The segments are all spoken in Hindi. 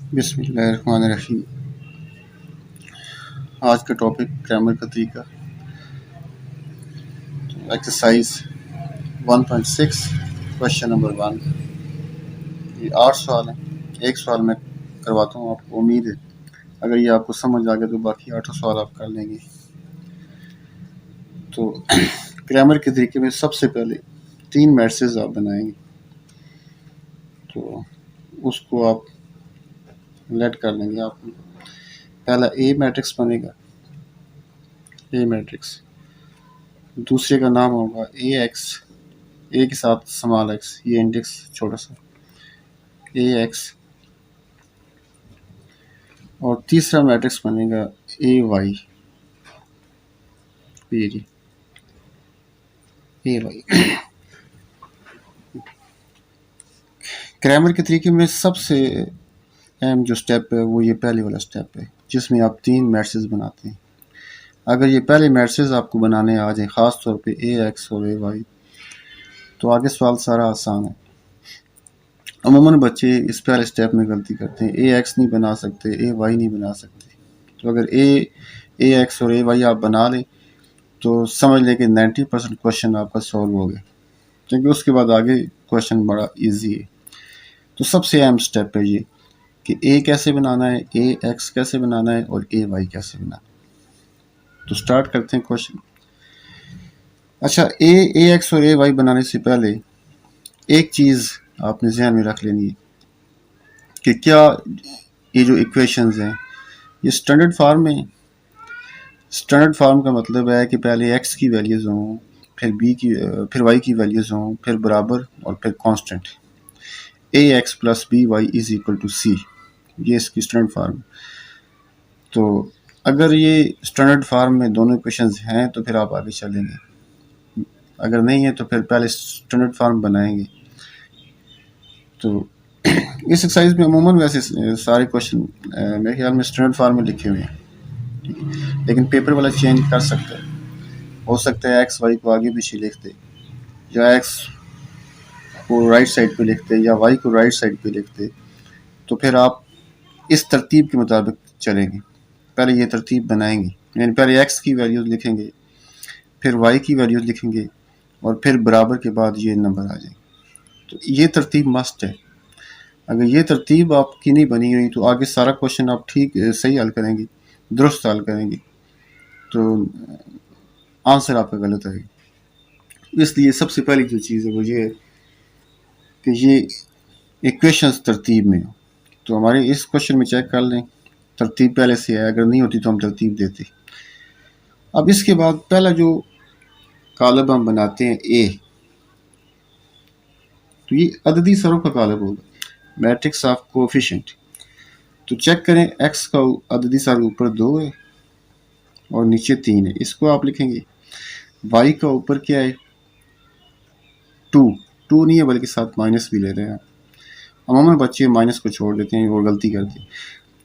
बिस्मिल्लाहिर्रहमानिर्रहीम। आज का टॉपिक ग्रामर का तरीका। Exercise 1.6 question number 1। ये 8 सवाल हैं। एक सवाल मैं करवाता हूँ आपको। उम्मीद है अगर ये आपको समझ आ गया तो बाकी 8 सवाल आप कर लेंगे। तो ग्रामर के तरीके में सबसे पहले 3 मैट्रिसेस आप बनाएंगे। तो उसको आप लेट कर लेंगे। आप पहला ए मैट्रिक्स बनेगा, ए मैट्रिक्स। दूसरे का नाम होगा ए एक्स, ए के साथ स्मॉल एक्स, ये इंडेक्स छोटा सा ए एक्स। और तीसरा मैट्रिक्स बनेगा ए वाई, ए वाई। ग्रामर के तरीके में सबसे अहम जो स्टेप है वो ये पहले वाला स्टेप है, जिसमें आप 3 मैट्रिसेस बनाते हैं। अगर ये पहले मैट्रिसेस आपको बनाने आ जाए, ख़ास तौर पे ए एक्स और ए वाई, तो आगे सवाल सारा आसान है। अमूमन बच्चे इस पहले स्टेप में गलती करते हैं, ए एक्स नहीं बना सकते, ए वाई नहीं बना सकते। तो अगर ए एक्स और ए वाई आप बना लें तो समझ लें कि 90% क्वेश्चन आपका सॉल्व हो गया, क्योंकि उसके बाद आगे क्वेश्चन बड़ा इजी है। तो सबसे अहम स्टेप है ये कि ए कैसे बनाना है, ए एक्स कैसे बनाना है और ए वाई कैसे बनाना है। तो स्टार्ट करते हैं क्वेश्चन। अच्छा, ए एक्स और ए वाई बनाने से पहले एक चीज़ आपने ध्यान में रख लेनी है कि क्या ये जो इक्वेशंस हैं ये स्टैंडर्ड फॉर्म में। स्टैंडर्ड फॉर्म का मतलब है कि पहले एक्स की वैल्यूज़ हों, फिर वाई की वैल्यूज़ हों, फिर बराबर और फिर constant. A x plus b y is equal to c, ये इसकी स्टैंडर्ड फॉर्म। तो अगर ये स्टैंडर्ड फॉर्म में दोनों इक्वेशंस हैं तो फिर आप आगे चलेंगे, अगर नहीं है तो फिर पहले स्टैंडर्ड फॉर्म बनाएंगे। तो इस एक्सरसाइज में अमूमन वैसे सारे क्वेश्चन मेरे ख्याल में स्टैंडर्ड फॉर्म में लिखे हुए हैं, लेकिन पेपर वाला चेंज कर सकता है। हो सकता है एक्स वाई को आगे पीछे लिखते, या एक्स को राइट साइड पे लिखते, या वाई को राइट साइड पे लिखते। तो फिर आप इस तरतीब के मुताबिक चलेंगे। पहले ये तरतीब बनाएंगे, यानी पहले एक्स की वैल्यूज़ लिखेंगे, फिर वाई की वैल्यूज़ लिखेंगे, और फिर बराबर के बाद ये नंबर आ जाएंगे। तो ये तरतीब मस्ट है। अगर ये तरतीब आपकी नहीं बनी हुई तो आगे सारा क्वेश्चन आप ठीक सही हल करेंगे, दुरुस्त हल करेंगे, तो आंसर आपका गलत आएगा। इसलिए सबसे पहली जो चीज़ है वो ये है कि ये इक्वेशंस तरतीब में हो। तो हमारे इस क्वेश्चन में चेक कर लें, तरतीब पहले से है, अगर नहीं होती तो हम तरतीब देते। अब इसके बाद पहला जो कॉलम हम बनाते हैं ए, तो ये अददी सरों का कॉलम होगा, मैट्रिक्स ऑफ कोएफिशिएंट। तो चेक करें, एक्स का अददी सर ऊपर 2 है और नीचे 3 है, इसको आप लिखेंगे। वाई का ऊपर क्या है, 2 नहीं है बल्कि साथ माइनस भी ले रहे हैं। अमूमन बच्चे माइनस को छोड़ देते हैं, वो गलती करते हैं।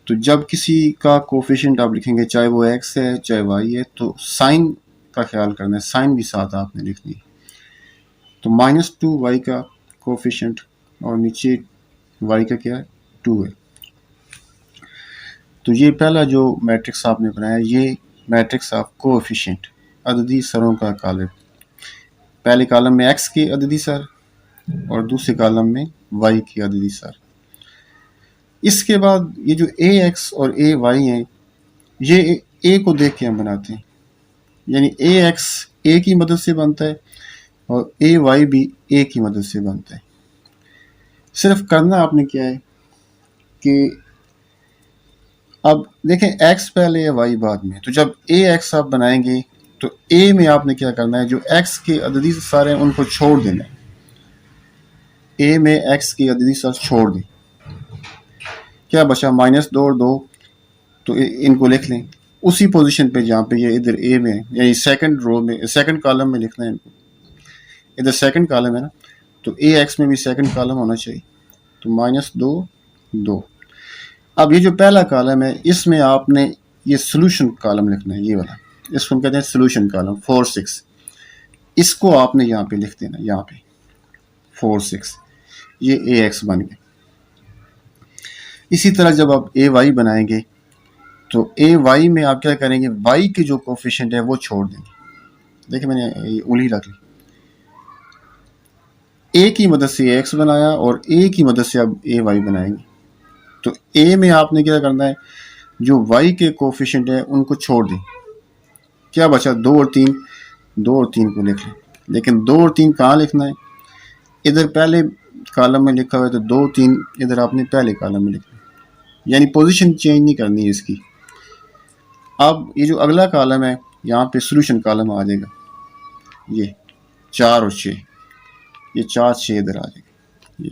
तो जब किसी का कोफिशिएंट आप लिखेंगे, चाहे वो एक्स है चाहे वाई है, तो साइन का ख्याल करना है, साइन भी साथ आपने लिखनी है। तो -2 वाई का कोफिशिएंट और नीचे वाई का क्या है, 2 है। तो ये पहला जो मैट्रिक्स आपने बनाया, ये मैट्रिक्स ऑफ कोएफिशिएंट, अददी सरों का कॉलम। पहले कॉलम में एक्स के अददी सर और दूसरे कॉलम में वाई की अददी सर। इसके बाद ये जो ए एक्स और ए वाई हैं, ये ए को देख के हम बनाते हैं, यानी ए एक्स ए की मदद से बनता है और ए वाई भी ए की मदद से बनता है। सिर्फ करना आपने क्या है कि अब देखें, एक्स पहले या वाई बाद में। तो जब ए एक्स आप बनाएंगे तो ए में आपने क्या करना है, जो एक्स के अददी सर हैं उनको छोड़ देना है। ए में एक्स की अददी सर छोड़ दें, क्या बचा, -2 और 2, तो इनको लिख लें उसी पोजीशन पे जहाँ पे ये इधर ए में, यानी सेकंड रो में, सेकंड कॉलम में लिखना है इनको। इधर सेकंड कॉलम है ना, तो ए एक्स में भी सेकंड कॉलम होना चाहिए। तो -2 2। अब ये जो पहला कॉलम है, इसमें आपने ये सोल्यूशन कॉलम लिखना है, ये वाला, इसको हम कहते हैं सोल्यूशन कॉलम 4 6। इसको आपने यहाँ पे लिख देना, यहाँ पे 4 6, ये ए एक्स बन गया। इसी तरह जब आप ए वाई बनाएंगे तो ए वाई में आप क्या करेंगे, वाई के जो कोफिशिएंट है वो छोड़ देंगे। देखिए मैंने ये उंगली रख ली, ए की मदद से ए एक्स बनाया और ए की मदद से अब ए वाई बनाएंगे। तो ए में आपने क्या करना है, जो वाई के कोफिशिएंट है उनको छोड़ दें। क्या बचा, 2 और 3, 2 और 3 को लिख लें। लेकिन 2 और 3 कहाँ लिखना है, इधर पहले कॉलम में लिखा हुआ है तो 2 3 इधर आपने पहले कॉलम में लिखना है, यानी पोजीशन चेंज नहीं करनी है इसकी। अब ये जो अगला कॉलम है यहाँ पे सोल्यूशन कॉलम आ जाएगा, ये 4 और 6, ये 4 6 इधर आ जाएगा,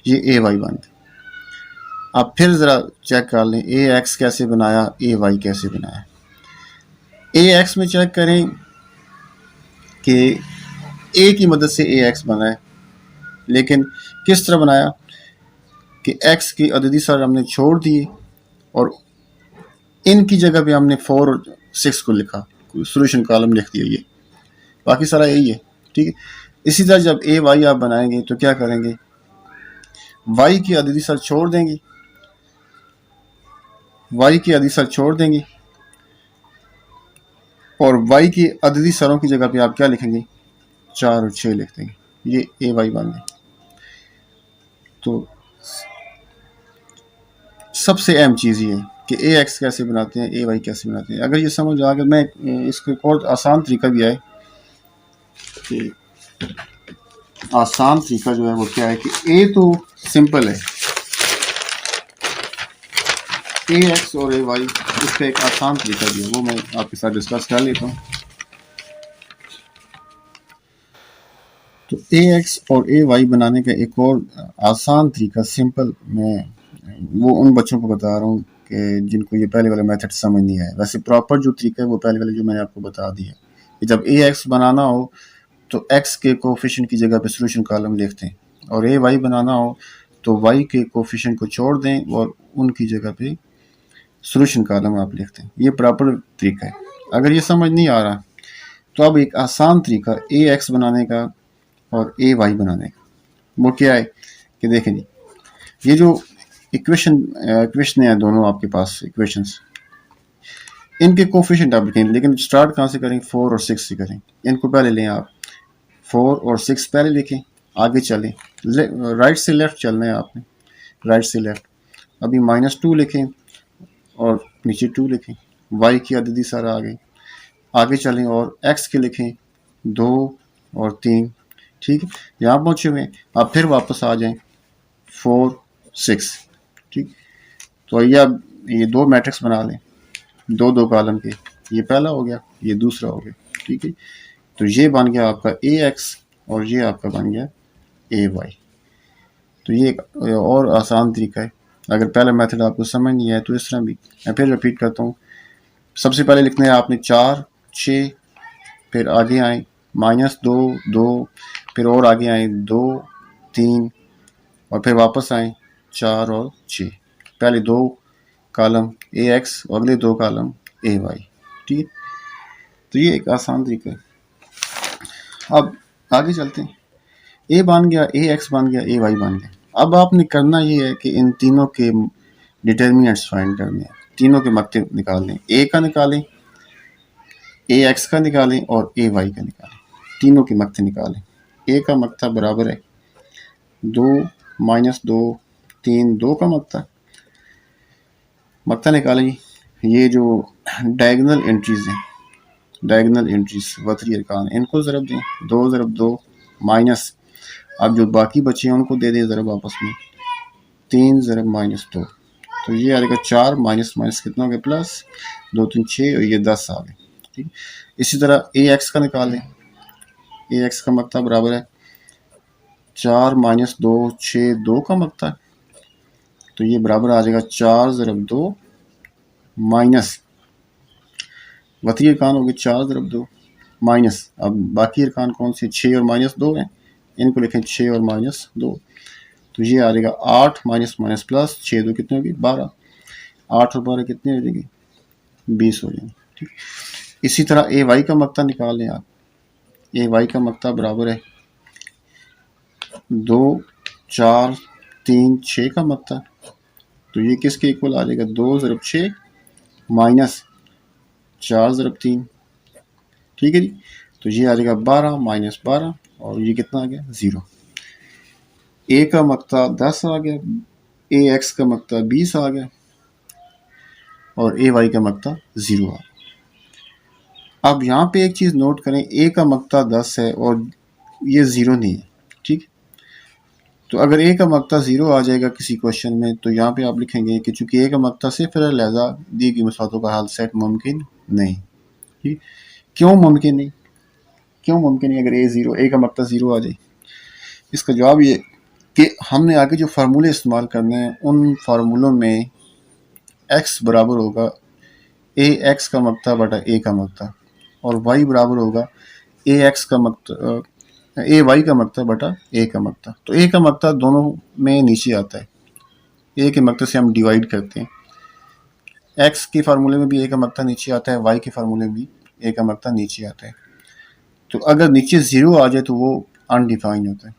ये ए वाई बन गया। अब फिर ज़रा चेक कर लें ए एक्स कैसे बनाया, ए वाई कैसे बनाया। ए एक्स में चेक करें कि ए की मदद से ए एक्स बना है, लेकिन किस तरह बनाया कि एक्स की अददी सर हमने छोड़ दिए और इनकी जगह पे हमने 4 और 6 को लिखा, सोल्यूशन कॉलम लिख दिया, ये बाकी सारा यही है, ठीक है। इसी तरह जब ए वाई आप बनाएंगे तो क्या करेंगे, वाई की अददी सर छोड़ देंगे, वाई की अददी सर छोड़ देंगे और वाई की अददी सरों की जगह पे आप क्या लिखेंगे, 4 और 6 लिख देंगे, ये ए वाई बन गए। तो सबसे अहम चीज़ ये है कि ए एक्स कैसे बनाते हैं, ए वाई कैसे बनाते हैं। अगर ये समझ आ गया, मैं इसको एक और आसान तरीका भी है कि आसान तरीका जो है वो क्या है कि ए तो सिंपल है, ए एक्स और ए वाई, इसका एक आसान तरीका भी है, वो मैं आपके साथ डिस्कस कर लेता हूँ। तो ए एक्स और ए वाई बनाने का एक और आसान तरीका सिंपल, मैं वो उन बच्चों को बता रहा हूँ कि जिनको ये पहले वाला मेथड समझ नहीं आया। वैसे प्रॉपर जो तरीका है वो पहले वाले जो मैंने आपको बता दिया कि जब ए एक्स बनाना हो तो एक्स के कोफिशिएंट की जगह पे सोल्यूशन कॉलम लिखते हैं, और ए वाई बनाना हो तो वाई के कोफिशिएंट को छोड़ दें और उनकी जगह पे सोल्यूशन कॉलम आप लिखते हैं। ये प्रॉपर तरीका है। अगर ये समझ नहीं आ रहा तो अब एक आसान तरीका ए एक्स बनाने का और ए वाई बनाने का, वो क्या है कि देखें जी, ये जो इक्वेशन है दोनों आपके पास इक्वेशंस, इनके कोफिशिएंट आप लिखें, लेकिन स्टार्ट कहाँ से करें, 4 और 6 से करें। इनको पहले लें आप, 4 और 6 पहले लिखें, आगे चलें, राइट से लेफ्ट चलना है आपने, राइट से लेफ्ट। अभी -2 लिखें और नीचे 2 लिखें, वाई की अददी सारा आ गई, आगे चलें और एक्स के लिखें 2 और 3, ठीक है। यहाँ पहुँचे हुए आप फिर वापस आ जाएं 4 6, ठीक। तो आइए अब ये 2 मैट्रिक्स बना लें, 2 2 कॉलम के, ये पहला हो गया, ये दूसरा हो गया, ठीक है। तो ये बन गया आपका ए एक्स और ये आपका बन गया ए वाई। तो ये एक और आसान तरीका है। अगर पहला मेथड आपको समझ नहीं आया तो इस तरह भी, मैं फिर रिपीट करता हूँ। सबसे पहले लिखना है आपने 4 6, फिर आगे आए -2 2, फिर और आगे आए 2 3 और फिर वापस आए 4 और 6। पहले 2 कॉलम ए एक्स और अगले 2 कॉलम ए वाई, ठीक है। तो ये एक आसान तरीका है। अब आगे चलते हैं, ए बन गया, ए एक्स बन गया, ए वाई बन गया। अब आपने करना ये है कि इन तीनों के डिटर्मिनेंट्स फाइंड करने हैं, तीनों के मकते निकालने, ए का निकालें, ए एक्स का निकालें और ए वाई का निकालें, तीनों के मकते निकालें। ए का मकता बराबर है 2 -2 3, 2 का मकता निकालें। ये जो डायगोनल एंट्रीज हैं, डायगोनल एंट्रीज वतरी अरकान, इनको ज़रब दें, 2 ज़रब 2 माइनस, अब जो बाकी बचे हैं उनको दे दें ज़रब आपस में, 3 ज़रब -2, तो ये आ जाएगा 4 माइनस माइनस कितना हो गया प्लस, 2 3 6 और ये 10 आ गए, ठीक। इसी तरह ए एक्स का निकाल लें, ए एक्स का मकता बराबर है 4 -2 6, 2 का मकता, तो ये बराबर आ जाएगा 4 ज़रब 2 माइनस, वतरी अरकान हो गए 4 ज़रब 2 माइनस, अब बाकी अरकान कौन से, 6 और -2 हैं, इनको लिखें 6 और -2, तो ये आ जाएगा 8 माइनस माइनस प्लस 6 2 कितने होगी 12, 8 और 12 कितने हो जाएगी 20 हो जाएंगे, ठीक। इसी तरह ए वाई का मकता निकाल लें आप, ए वाई का मकता बराबर है 2 4 3 6 का मकता, तो ये किसके इक्वल आ जाएगा, 2 ज़रब 6 माइनस 4 ज़रब 3, ठीक है जी। तो ये आ जाएगा 12 माइनस 12 और ये कितना आ गया 0। ए का मकता 10 आ गया, ए एक्स का मकता 20 आ गया और ए वाई का मकता 0 आ गया। अब यहाँ पे एक चीज़ नोट करें, ए का मकता 10 है और ये 0 नहीं है, ठीक। तो अगर ए का मकता 0 आ जाएगा किसी क्वेश्चन में तो यहाँ पे आप लिखेंगे कि चूंकि ए का मकता सिफर है लिहाजा दी गई मसौतों का हल सेट मुमकिन नहीं, ठीक। क्यों मुमकिन नहीं, क्यों मुमकिन नहीं अगर ए का मकता 0 आ जाए? इसका जवाब ये कि हमने आगे जो फार्मूले इस्तेमाल करने हैं उन फार्मूलों में एक्स बराबर होगा ए एक्स का मकता बटा ए का मकता और वाई बराबर होगा ए एक्स का मकता ए वाई का मकता बटा ए का मकता। तो ए का मकता दोनों में नीचे आता है, ए के मकते से हम डिवाइड करते हैं। एक्स के फार्मूले में भी ए का मकता नीचे आता है, वाई के फार्मूले में भी ए का मकता नीचे आता है। तो अगर नीचे 0 आ जाए तो वो अनडिफाइन होता है,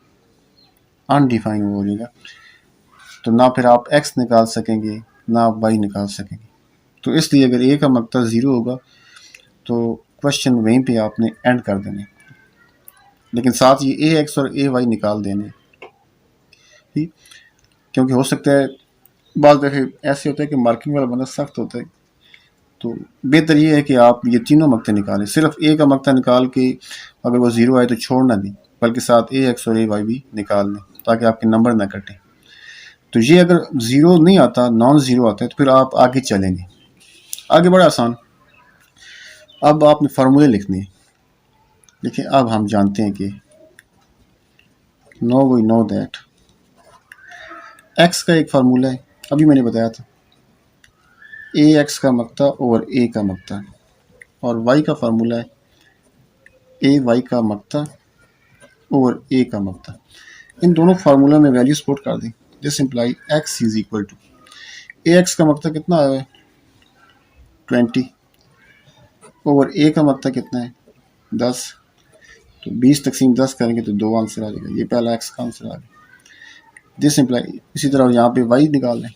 अनडिफाइन हो जाएगा। तो ना फिर आप एक्स निकाल सकेंगे ना आप वाई निकाल सकेंगे। तो इसलिए अगर ए का मकता 0 होगा तो क्वेश्चन वहीं पे आपने एंड कर देने, लेकिन साथ ही ए एक्स और ए वाई निकाल देने, ठीक। क्योंकि हो सकता है बाज़ दफ़े ऐसे होता है कि मार्किंग वाला बंदा सख्त होता है, तो बेहतर ये है कि आप ये तीनों मकते निकालें। सिर्फ ए का मकता निकाल के अगर वो 0 आए तो छोड़ ना दें, बल्कि साथ ए एक्स और ए वाई भी निकाल लें ताकि आपके नंबर ना कटें। तो ये अगर 0 नहीं आता, नॉन 0 आता है, तो फिर आप आगे चलेंगे। आगे बड़ा आसान। अब आपने फार्मूले लिखने हैं। देखिए अब हम जानते हैं कि वी नो दैट एक्स का एक फार्मूला है, अभी मैंने बताया था, ए एक्स का मकता ओवर ए का मकता, और वाई का फार्मूला है ए वाई का मकता ओवर ए का मकता। इन दोनों फार्मूला में वैल्यू पुट कर दें। This imply x is equal to a x का मकता कितना आया है 20 ओवर ए का मकता कितना है 10। तो 20 तकसीम 10 करेंगे तो 2 आंसर आ जाएगा, ये पहला एक्स का आंसर आ गया। दिस इम्प्लाई, इसी तरह यहाँ पे वाई निकाल लें,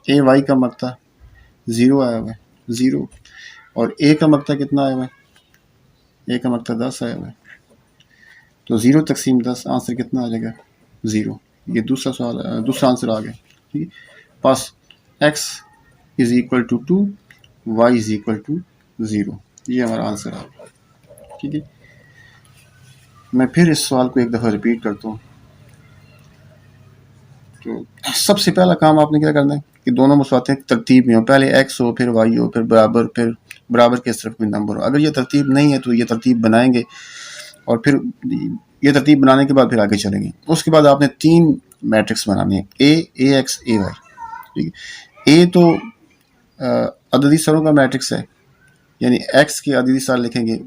ए वाई का मकता 0 आया हुआ है 0 और ए का मकता कितना आया हुआ है, ए का मकता 10 आया हुआ है। तो 0 तकसीम 10 आंसर कितना आ जाएगा 0। ये दूसरा सवाल, दूसरा आंसर आ गया, ठीक है। बस x is equal to 2, y is equal to 0, ये हमारा आंसर आ गया, ठीक है। मैं फिर इस सवाल को एक दफ़ा रिपीट करता हूँ। तो सबसे पहला काम आपने क्या करना है कि दोनों मसवाते तरतीब में हो, पहले एक्स हो फिर वाई हो फिर बराबर के तरफ कोई नंबर हो। अगर ये तरतीब नहीं है तो ये तरतीब बनाएंगे और फिर ये तरतीब बनाने के बाद फिर आगे चलेंगे। उसके बाद आपने 3 मैट्रिक्स बनाने हैं, ए एक्स ए वाई, ठीक है। ए तो अददी सरों का मैट्रिक्स है, यानी एक्स की अददी सर लिखेंगे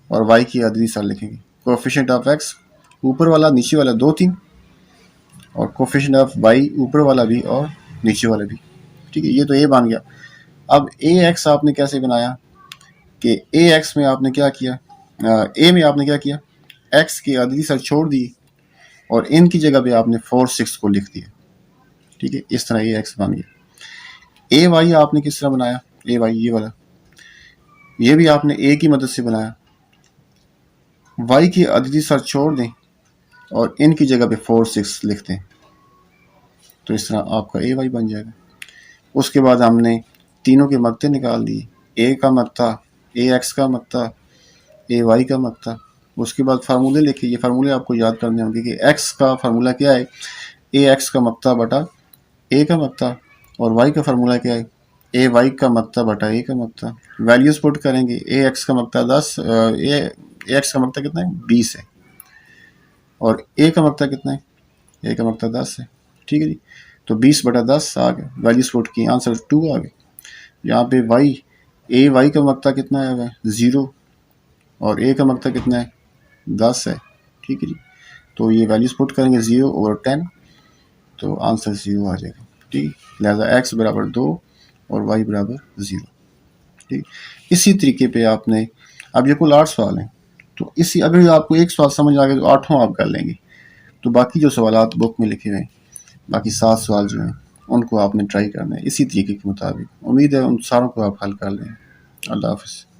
और वाई की अददी सर लिखेंगे। कोएफिशिएंट ऑफ एक्स ऊपर वाला नीचे वाला 2 3 और कोएफिशिएंट ऑफ वाई ऊपर वाला भी और नीचे वाला भी, ठीक है। ये तो ए बन गया। अब ए एक्स आपने कैसे बनाया कि ए एक्स में आपने क्या किया, ए में आपने क्या किया, एक्स की अददी सर छोड़ दी और इन की जगह पे आपने 4 6 को लिख दिया, ठीक है। इस तरह ए एक्स बन गया। ए वाई आपने किस तरह बनाया, ए वाई ये वाला, ये भी आपने ए की मदद से बनाया, वाई की अददी सर छोड़ दें और इन की जगह पे 4 6 लिख दें, तो इस तरह आपका ए वाई बन जाएगा। उसके बाद हमने तीनों के मकते निकाल दिए, ए का मकता, ए एक्स का मकता, ए वाई का मकता। उसके बाद फार्मूले लिखे, ये फार्मूले आपको याद करने होंगे कि एक्स का फार्मूला क्या है, ए एक्स का मकता बटा ए का मकता, और वाई का फार्मूला क्या है, ए वाई का मकता बटा ए का मकता। वैल्यूज पुट करेंगे, ए एक्स का मकता 10, ए एक्स का मकता कितना है 20 है और ए का मकता कितना है, ए का मकता 10 है, ठीक है जी। तो 20 बटा 10 आ गया, वैल्यूज पुट की, आंसर 2 आ गया। यहाँ पे वाई, ए वाई का मकता कितना है 0 और ए का मकता कितना है 10 है, ठीक है जी। तो ये वैल्यूज पुट करेंगे 0 ओवर 10, तो आंसर 0 आ जाएगा, ठीक। लिहाजा एक्स बराबर 2 और वाई बराबर 0, ठीक। इसी तरीके पे आपने, अब ये कुल 8 सवाल हैं, तो इसी अगर आपको एक सवाल समझ आ गया तो 8 आप कर लेंगे। तो बाकी जो सवाल बुक में लिखे हुए हैं, बाकी 7 सवाल जो हैं उनको आपने ट्राई करना है इसी तरीके के मुताबिक। उम्मीद है उन सारों को आप हल कर लें। अल्लाह हाफ़िज़।